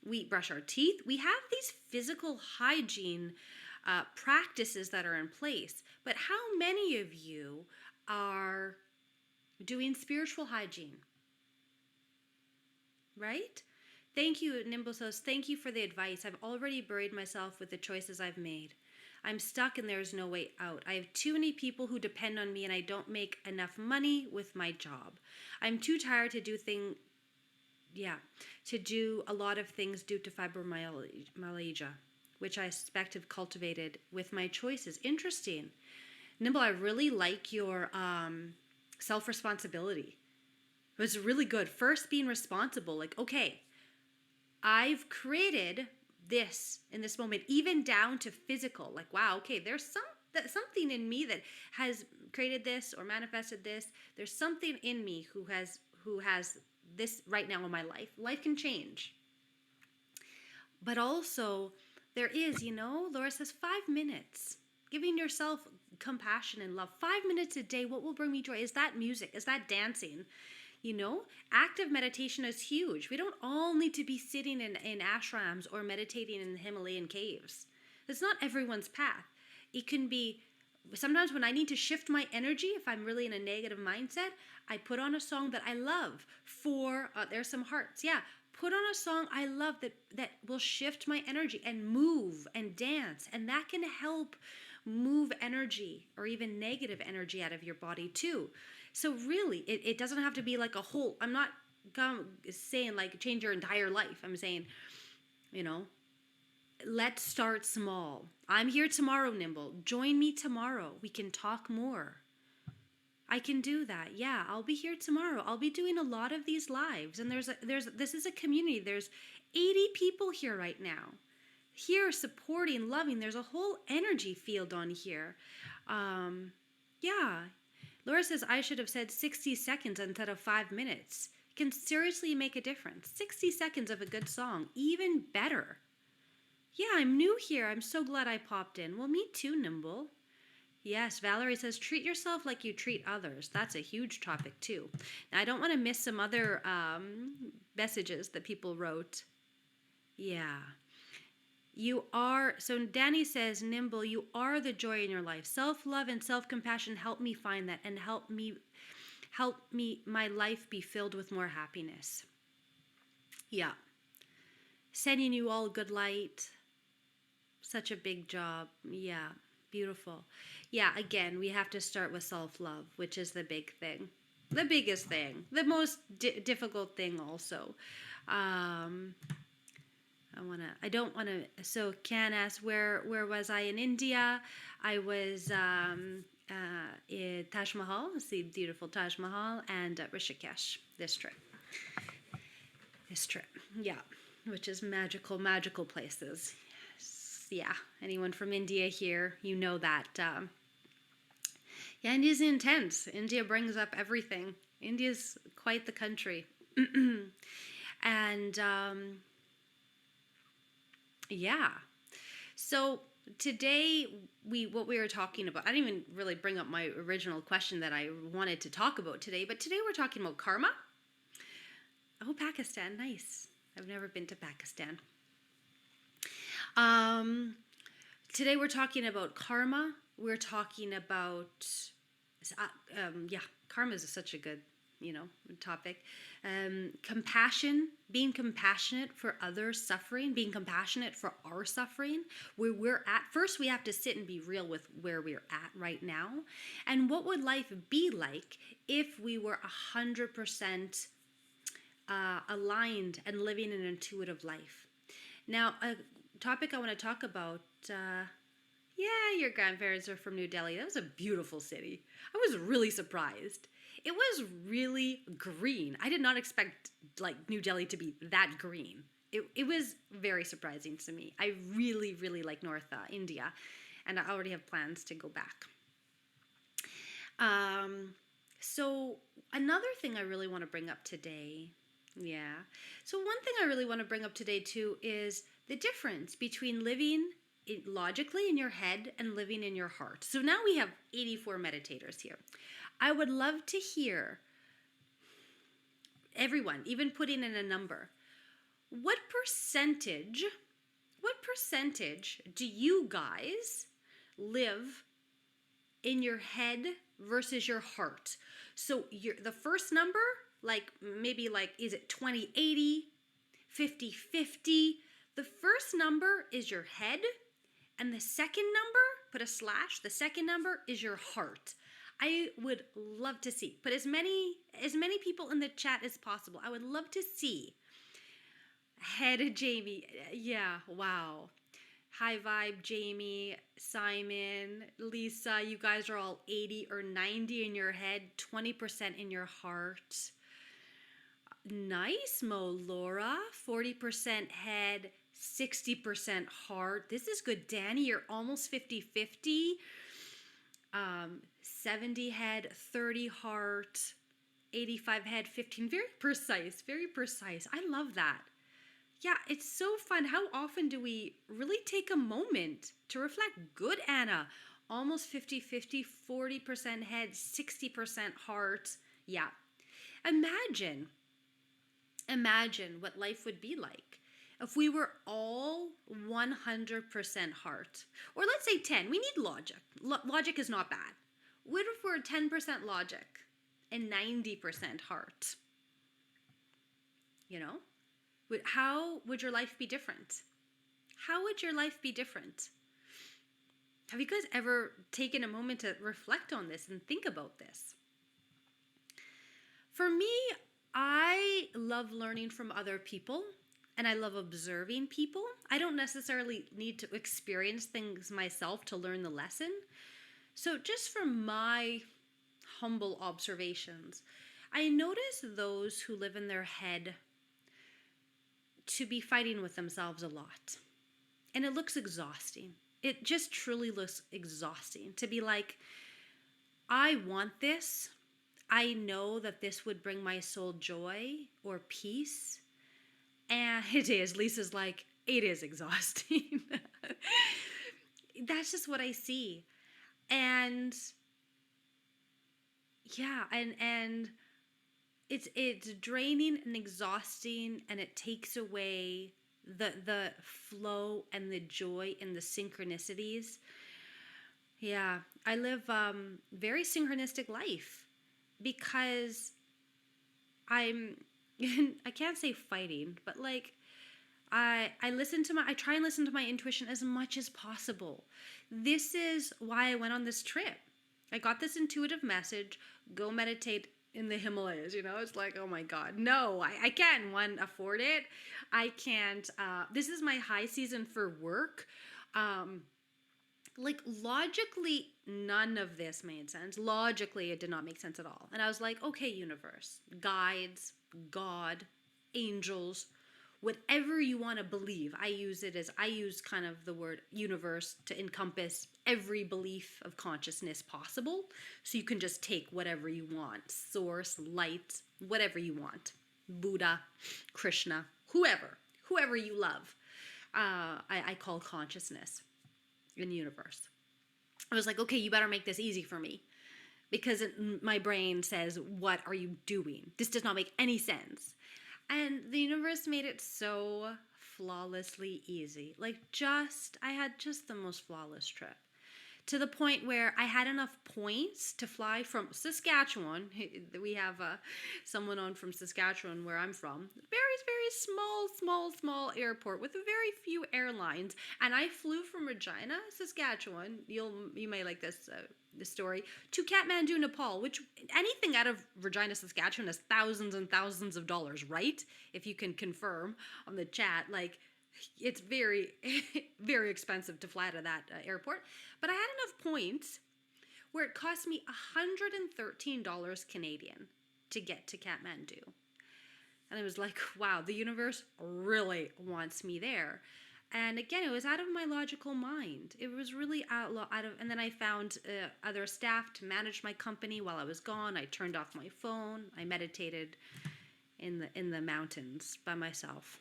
we brush our teeth. We have these physical hygiene practices that are in place. But how many of you are doing spiritual hygiene? Right? Thank you, Nimblesos. Thank you for the advice. I've already buried myself with the choices I've made. I'm stuck and there's no way out. I have too many people who depend on me and I don't make enough money with my job. I'm too tired to do a lot of things due to fibromyalgia, which I suspect have cultivated with my choices. Interesting. Nimble, I really like your self-responsibility. It was really good. First, being responsible. Like, okay, I've created this in this moment, even down to physical. Like, wow, okay, there's something in me that has created this or manifested this. There's something in me who has this right now in my life. Life can change. But also, there is, Laura says 5 minutes. Giving yourself compassion and love. 5 minutes a day, what will bring me joy? Is that music? Is that dancing? Active meditation is huge. We don't all need to be sitting in ashrams or meditating in the Himalayan caves. It's not everyone's path. It can be, sometimes when I need to shift my energy, if I'm really in a negative mindset, I put on a song that I love there's some hearts. Yeah. Put on a song I love that will shift my energy and move and dance. And that can help move energy or even negative energy out of your body too. So really, it doesn't have to be like a whole, I'm not saying like change your entire life. I'm saying, let's start small. I'm here tomorrow, Nimble. Join me tomorrow. We can talk more. I can do that. Yeah, I'll be here tomorrow. I'll be doing a lot of these lives. And this is a community. There's 80 people here right now. Here supporting, loving. There's a whole energy field on here. Yeah. Laura says I should have said 60 seconds instead of 5 minutes. It can seriously make a difference. 60 seconds of a good song, even better. Yeah, I'm new here. I'm so glad I popped in. Well, me too, Nimble. Yes, Valerie says treat yourself like you treat others. That's a huge topic too. Now, I don't want to miss some other messages that people wrote. Yeah. So Danny says, Nimble, you are the joy in your life. Self-love and self-compassion help me find that and help me my life be filled with more happiness. Yeah. Sending you all good light. Such a big job. Yeah. Beautiful. Yeah, again, we have to start with self-love, which is the big thing. The biggest thing. The most difficult thing also. So Can asks, where was I in India? I was in Taj Mahal, see beautiful Taj Mahal, and Rishikesh this trip. Yeah, which is magical places. Yeah, anyone from India here, you know that. Yeah, India's intense. India brings up everything. India's quite the country. And yeah. So today what we were talking about, I didn't even really bring up my original question that I wanted to talk about today, but today we're talking about karma. Oh, Pakistan, nice. I've never been to Pakistan. Today we're talking about karma. We're talking about, karma is such a good, topic. Compassion, being compassionate for others' suffering, being compassionate for our suffering, where we're at. First, we have to sit and be real with where we're at right now. And what would life be like if we were 100% aligned and living an intuitive life? Now, a topic I want to talk about, your grandparents are from New Delhi. That was a beautiful city. I was really surprised. It was really green. I did not expect New Delhi to be that green. It was very surprising to me. I really, really like North India, and I already have plans to go back. So, another thing I really want to bring up today, yeah. So, one thing I really want to bring up today too is the difference between living logically in your head and living in your heart. So, now we have 84 meditators here. I would love to hear everyone, even putting in a number. What percentage, what percentage do you guys live in your head versus your heart? So the first number, like maybe like, is it 20/80, 50/50? The first number is your head, and the second number, put a slash, the second number is your heart. I would love to see. Put as many people in the chat as possible. I would love to see. Head Jamie. Yeah, wow. High Vibe, Jamie, Simon, Lisa, you guys are all 80 or 90 in your head, 20% in your heart. Nice, Mo. Laura, 40% head, 60% heart. This is good. Danny, you're almost 50/50. 70 head, 30 heart, 85 head, 15. Very precise, very precise. I love that. Yeah, it's so fun. How often do we really take a moment to reflect? Good, Anna. Almost 50/50, 40% head, 60% heart. Yeah. Imagine what life would be like if we were all 100% heart. Or let's say 10. We need logic. Logic is not bad. What if we're 10% logic and 90% heart? You know? How would your life be different? How would your life be different? Have you guys ever taken a moment to reflect on this and think about this? For me, I love learning from other people, and I love observing people. I don't necessarily need to experience things myself to learn the lesson. So just from my humble observations, I notice those who live in their head to be fighting with themselves a lot. And it looks exhausting. It just truly looks exhausting to be like, I want this. I know that this would bring my soul joy or peace. And it is. Lisa's like, it is exhausting. That's just what I see. And yeah, and it's draining and exhausting, and it takes away the flow and the joy and the synchronicities. Yeah, I live very synchronistic life because I'm I can't say fighting, but like I try and listen to my intuition as much as possible. This is why I went on this trip. I got this intuitive message, go meditate in the Himalayas, it's like, oh my God, no, I can't, one, afford it. I can't, this is my high season for work. Like logically, none of this made sense. Logically, it did not make sense at all. And I was like, okay, universe, guides, God, angels, whatever you want to believe. I use kind of the word universe to encompass every belief of consciousness possible. So you can just take whatever you want, source, light, whatever you want, Buddha, Krishna, whoever you love. I call consciousness in the universe. I was like, okay, you better make this easy for me, because my brain says, what are you doing? This does not make any sense. And the universe made it so flawlessly easy. Like I had just the most flawless trip. To the point where I had enough points to fly from Saskatchewan. We have someone on from Saskatchewan, where I'm from. Very small airport with very few airlines. And I flew from Regina, Saskatchewan. You may like this story, to Kathmandu, Nepal, which anything out of Regina, Saskatchewan is thousands and thousands of dollars, right? If you can confirm on the chat, like, it's very, very expensive to fly to that airport. But I had enough points where it cost me $113 Canadian to get to Kathmandu. And I was like, wow, the universe really wants me there. And again, it was out of my logical mind. It was really out of, and then I found other staff to manage my company while I was gone. I turned off my phone. I meditated in the mountains by myself.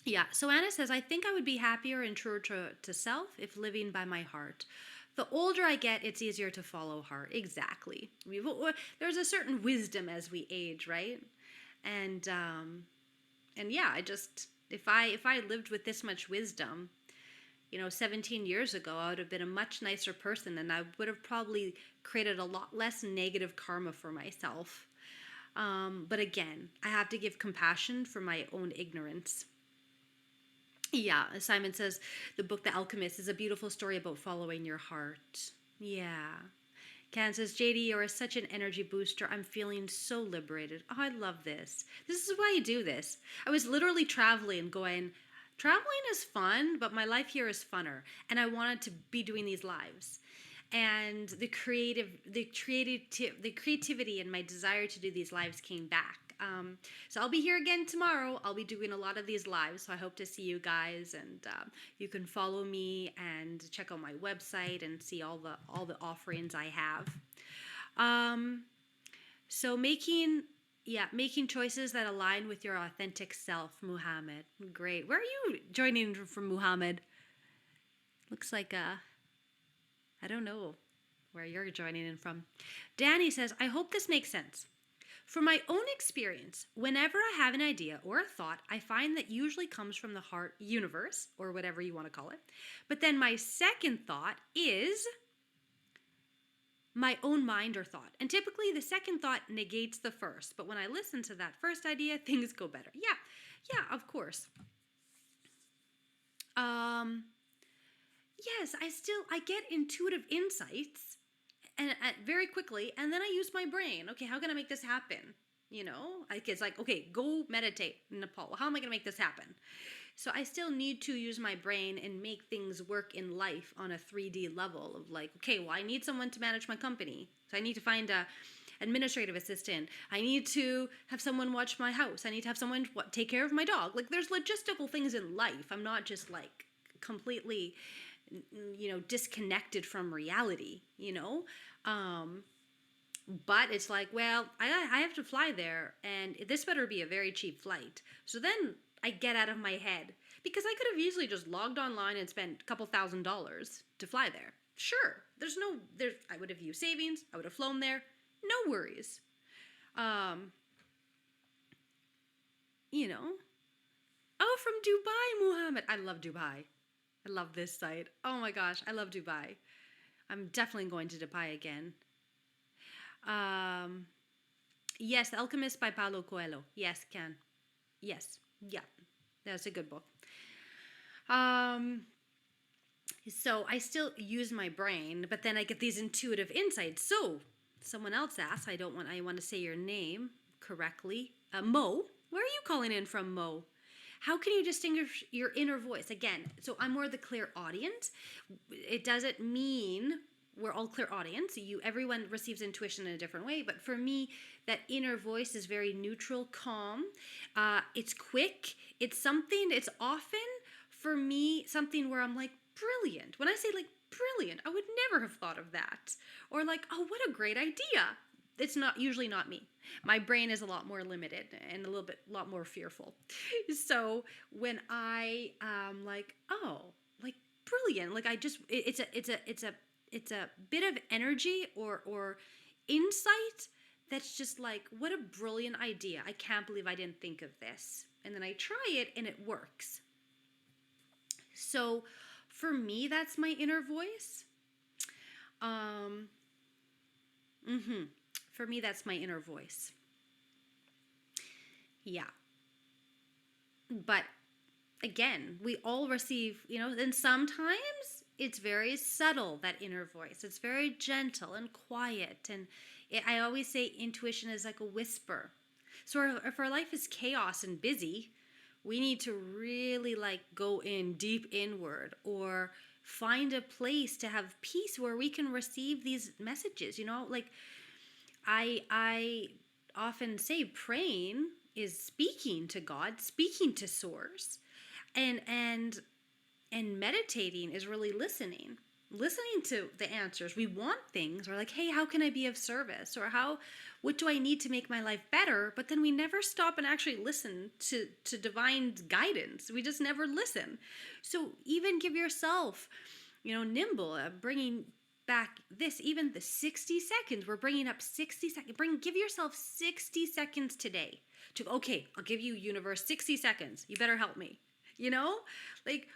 Yeah, so Anna says, I think I would be happier and truer to self if living by my heart. The older I get, it's easier to follow heart. Exactly. There's a certain wisdom as we age, right? And yeah, I just, if I lived with this much wisdom, 17 years ago, I would have been a much nicer person, and I would have probably created a lot less negative karma for myself. But again, I have to give compassion for my own ignorance. Yeah, Simon says the book The Alchemist is a beautiful story about following your heart. Yeah. Ken says, JD, you're such an energy booster. I'm feeling so liberated. Oh, I love this. This is why I do this. I was literally traveling, going, traveling is fun, but my life here is funner. And I wanted to be doing these lives. And the creativity and my desire to do these lives came back. So I'll be here again tomorrow. I'll be doing a lot of these lives, so I hope to see you guys, and you can follow me and check out my website and see all the offerings I have. So making choices that align with your authentic self, Muhammad. Great. Where are you joining from, Muhammad? Looks like I don't know where you're joining in from. Danny says, I hope this makes sense. From my own experience, whenever I have an idea or a thought, I find that usually comes from the heart universe, or whatever you want to call it. But then my second thought is my own mind or thought. And typically the second thought negates the first. But when I listen to that first idea, things go better. Yeah, of course. Yes, I get intuitive insights and very quickly, and then I use my brain. Okay, how can I make this happen? It's like, okay, go meditate in Nepal. How am I going to make this happen? So I still need to use my brain and make things work in life on a 3D level of like, okay, well, I need someone to manage my company. So I need to find a administrative assistant. I need to have someone watch my house. I need to have someone take care of my dog. Like, there's logistical things in life. I'm not just like completely disconnected from reality, but it's like, well, I have to fly there, and this better be a very cheap flight. So then I get out of my head, because I could have easily just logged online and spent a couple $1,000s to fly there. Sure, I would have used savings. I would have flown there. No worries. Oh, from Dubai, Muhammad. I love Dubai. I love this site. Oh my gosh, I love Dubai. I'm definitely going to Dubai again. Yes, The Alchemist by Paulo Coelho. Yes, Ken. Yes. Yeah. That's a good book. So I still use my brain, but then I get these intuitive insights. So someone else asks, I want to say your name correctly. Mo, where are you calling in from, Mo? How can you distinguish your inner voice? Again, so I'm more the clairaudient. It doesn't mean we're all clairaudience. Everyone receives intuition in a different way. But for me, that inner voice is very neutral, calm. It's quick. It's often, for me, something where I'm like, brilliant. When I say like brilliant, I would never have thought of that. Or like, oh, what a great idea. It's usually not me. My brain is a lot more limited and a lot more fearful. So when I like, oh, like brilliant, like it's a bit of energy or insight that's just like, what a brilliant idea. I can't believe I didn't think of this. And then I try it and it works. So for me, that's my inner voice. For me, that's my inner voice. Yeah. But again, we all receive, and sometimes it's very subtle, that inner voice. It's very gentle and quiet. And I always say intuition is like a whisper. So if our life is chaos and busy, we need to really like go in deep inward, or find a place to have peace where we can receive these messages, like I often say praying is speaking to God, speaking to Source. And meditating is really listening to the answers. We want things, or like, hey, how can I be of service, or what do I need to make my life better? But then we never stop and actually listen to divine guidance. We just never listen. So even give yourself, nimble, bringing back this, even the 60 seconds. We're bringing up 60 seconds. Give yourself 60 seconds today to, okay, I'll give you, universe, 60 seconds. You better help me. Like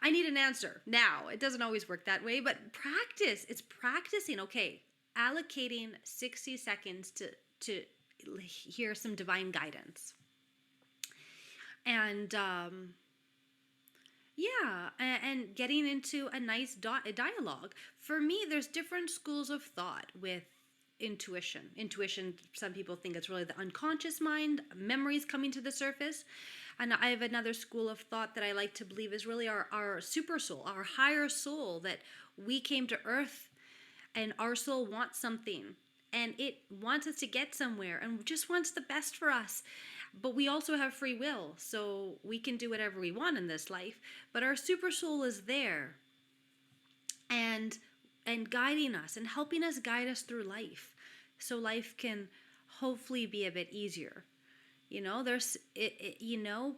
I need an answer now. It doesn't always work that way, but practice. It's practicing. Okay, allocating 60 seconds to hear some divine guidance. And and getting into a nice dialogue. For me, there's different schools of thought with intuition. Intuition, some people think it's really the unconscious mind, memories coming to the surface. And I have another school of thought that I like to believe is really our super soul, our higher soul, that we came to earth and our soul wants something and it wants us to get somewhere and just wants the best for us. But we also have free will, so we can do whatever we want in this life. But our super soul is there and guiding us and helping us guide us through life, so life can hopefully be a bit easier.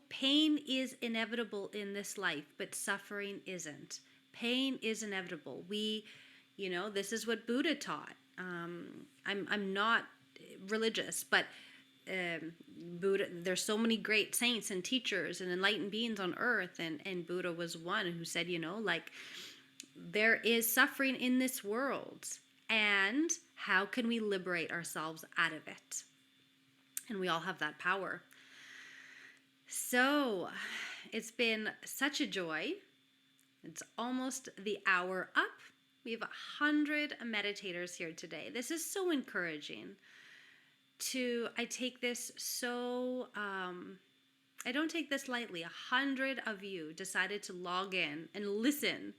Pain is inevitable in this life, but suffering isn't. Pain is inevitable. This is what Buddha taught. I'm not religious, but Buddha, there's so many great saints and teachers and enlightened beings on earth, and Buddha was one who said, there is suffering in this world, and how can we liberate ourselves out of it? And we all have that power. So it's been such a joy. It's almost the hour up. We have 100 meditators here today. This is so encouraging. I take this I don't take this lightly. 100 of you decided to log in and listen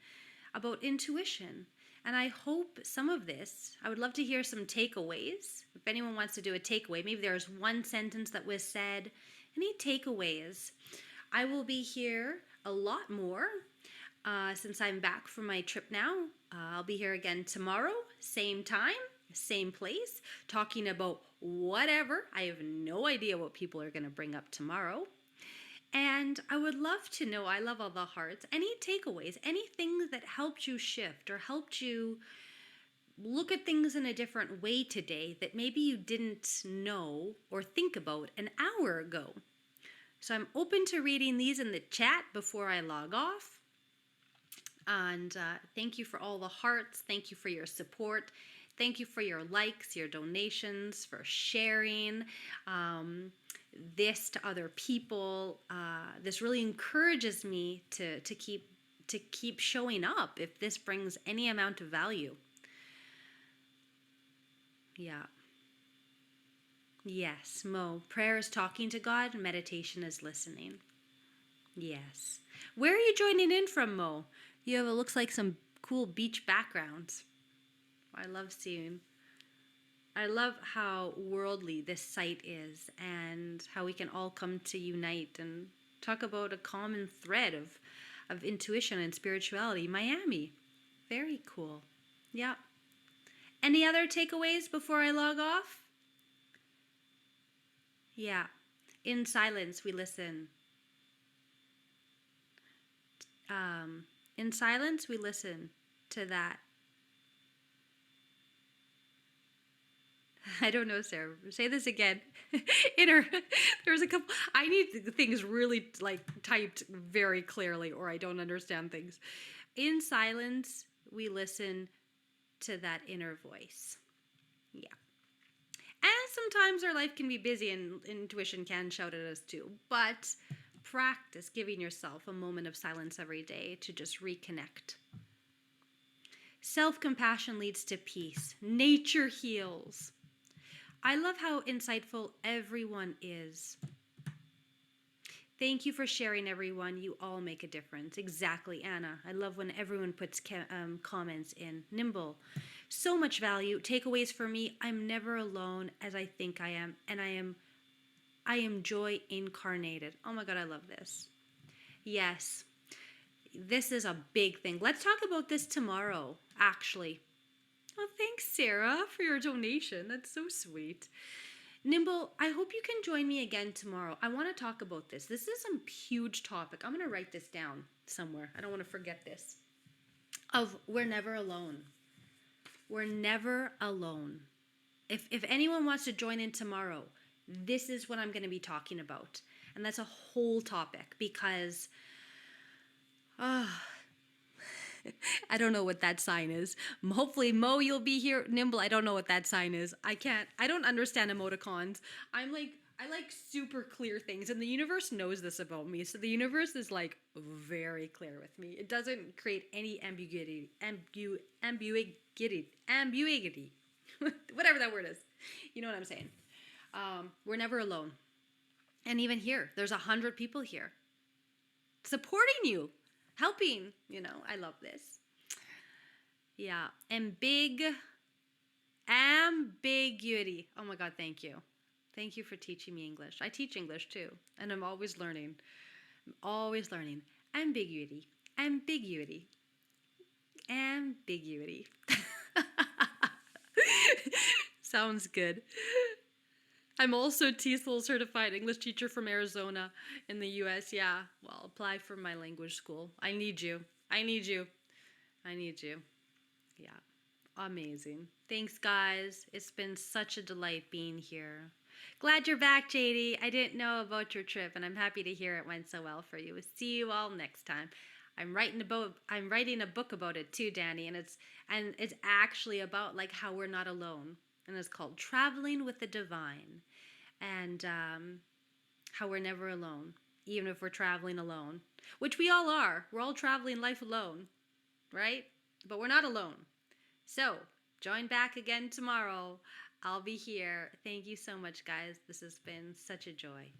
about intuition. And I hope some of this, I would love to hear some takeaways. If anyone wants to do a takeaway, maybe there's one sentence that was said. Any takeaways? I will be here a lot more since I'm back from my trip now. I'll be here again tomorrow, same time, same place, talking about whatever. I have no idea what people are going to bring up tomorrow. And I would love to know, I love all the hearts, any takeaways, anything that helped you shift or helped you look at things in a different way today that maybe you didn't know or think about an hour ago. So I'm open to reading these in the chat before I log off. And thank you for all the hearts. Thank you for your support. Thank you for your likes, your donations, for sharing this to other people. This really encourages me to keep showing up if this brings any amount of value. Yeah. Yes, Mo. Prayer is talking to God, meditation is listening. Yes. Where are you joining in from, Mo? You have, it looks like some cool beach backgrounds. I love how worldly this site is and how we can all come to unite and talk about a common thread of intuition and spirituality. Miami. Very cool. Yeah. Any other takeaways before I log off? Yeah. In silence, we listen. In silence, we listen to that. I don't know, Sarah. Say this again. There was a couple. I need things really typed very clearly, or I don't understand things. In silence, we listen to that inner voice. Yeah. And sometimes our life can be busy and intuition can shout at us too. But practice giving yourself a moment of silence every day to just reconnect. Self-compassion leads to peace. Nature heals. I love how insightful everyone is. Thank you for sharing, everyone. You all make a difference. Exactly, Anna. I love when everyone puts comments in. Nimble. So much value. Takeaways for me. I'm never alone as I think I am. And I am joy incarnated. Oh my God, I love this. Yes. This is a big thing. Let's talk about this tomorrow, actually. Oh, thanks, Sarah, for your donation. That's so sweet. Nimble, I hope you can join me again tomorrow. I want to talk about this. This is a huge topic. I'm going to write this down somewhere. I don't want to forget this. Of we're never alone. We're never alone. If anyone wants to join in tomorrow, this is what I'm going to be talking about. And that's a whole topic because I don't know what that sign is. Hopefully, Mo, you'll be here. Nimble, I don't know what that sign is. I don't understand emoticons. I like super clear things, and the universe knows this about me. So the universe is like very clear with me. It doesn't create any ambiguity, whatever that word is. You know what I'm saying? We're never alone. And even here, there's 100 people here supporting you, helping. I love this. Yeah. And big ambiguity. Oh my God, thank you. Thank you for teaching me English. I teach English too, and I'm always learning. I'm always learning. Ambiguity. Ambiguity. Ambiguity. Sounds good. I'm also TESOL certified English teacher from Arizona in the US. Yeah, well, apply for my language school. I need you. I need you. I need you. Yeah, amazing. Thanks, guys. It's been such a delight being here. Glad you're back, JD. I didn't know about your trip, and I'm happy to hear it went so well for you. See you all next time. I'm writing a book about it too, Danny, and it's actually about like how we're not alone, and it's called Traveling with the Divine, and how we're never alone, even if we're traveling alone, which we all are. We're all traveling life alone, right? But we're not alone. So join back again tomorrow. I'll be here. Thank you so much, guys. This has been such a joy.